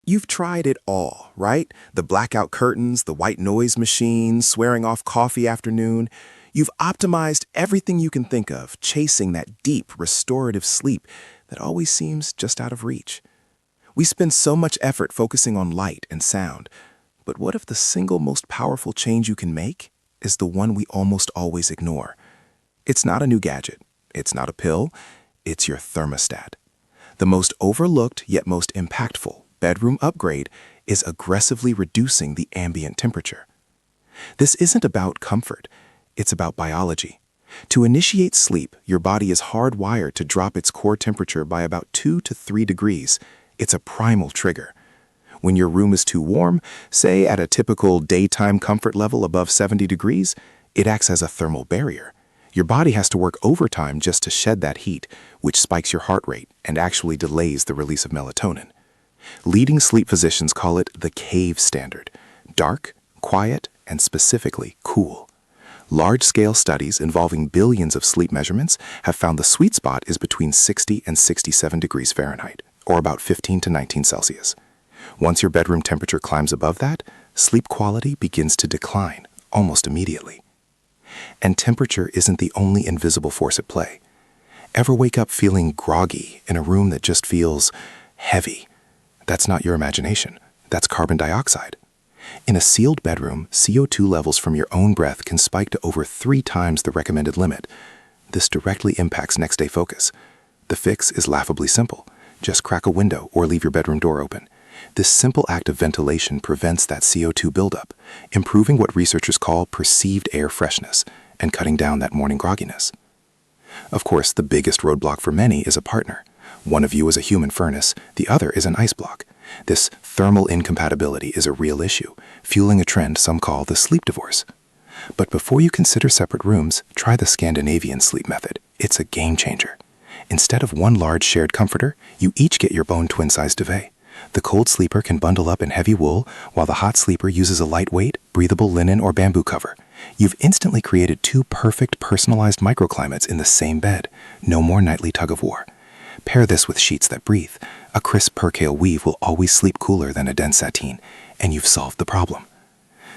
You've tried it all, right? The blackout curtains, the white noise machine, swearing off coffee afternoon. You've optimized everything you can think of, chasing that deep, restorative sleep that always seems just out of reach. We spend so much effort focusing on light and sound, but what if the single most powerful change you can make is the one we almost always ignore? It's not a new gadget. It's not a pill. It's your thermostat. The most overlooked yet most impactful bedroom upgrade is aggressively reducing the ambient temperature. This isn't about comfort. It's about biology. To initiate sleep, your body is hardwired to drop its core temperature by about 2 to 3 degrees. It's a primal trigger. When your room is too warm, say at a typical daytime comfort level above 70 degrees, it acts as a thermal barrier. Your body has to work overtime just to shed that heat, which spikes your heart rate and actually delays the release of melatonin. Leading sleep physicians call it the cave standard: dark, quiet, and specifically cool. Large-scale studies involving billions of sleep measurements have found the sweet spot is between 60 and 67 degrees Fahrenheit, or about 15 to 19 Celsius. Once your bedroom temperature climbs above that, sleep quality begins to decline almost immediately. And temperature isn't the only invisible force at play. Ever wake up feeling groggy in a room that just feels heavy? That's not your imagination. That's carbon dioxide. In a sealed bedroom, CO2 levels from your own breath can spike to over 3 times the recommended limit. This directly impacts next-day focus. The fix is laughably simple. Just crack a window or leave your bedroom door open. This simple act of ventilation prevents that CO2 buildup, improving what researchers call perceived air freshness and cutting down that morning grogginess. Of course, the biggest roadblock for many is a partner. One of you is a human furnace, the other is an ice block. This thermal incompatibility is a real issue, fueling a trend some call the sleep divorce. But before you consider separate rooms, try the Scandinavian sleep method. It's a game changer. Instead of one large shared comforter, you each get your own twin-size duvet. The cold sleeper can bundle up in heavy wool, while the hot sleeper uses a lightweight, breathable linen or bamboo cover. You've instantly created 2 perfect personalized microclimates in the same bed. No more nightly tug-of-war. Pair this with sheets that breathe. A crisp percale weave will always sleep cooler than a dense sateen, and you've solved the problem.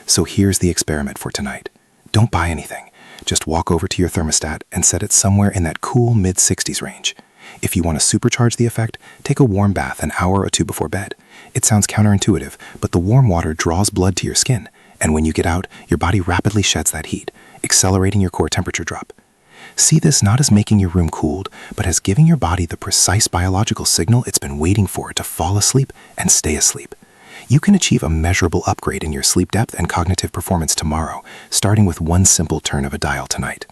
So here's the experiment for tonight. Don't buy anything. Just walk over to your thermostat and set it somewhere in that cool mid-60s range. If you want to supercharge the effect, take a warm bath an hour or 2 before bed. It sounds counterintuitive, but the warm water draws blood to your skin, and when you get out, your body rapidly sheds that heat, accelerating your core temperature drop. See this not as making your room cooled, but as giving your body the precise biological signal it's been waiting for to fall asleep and stay asleep. You can achieve a measurable upgrade in your sleep depth and cognitive performance tomorrow, starting with one simple turn of a dial tonight.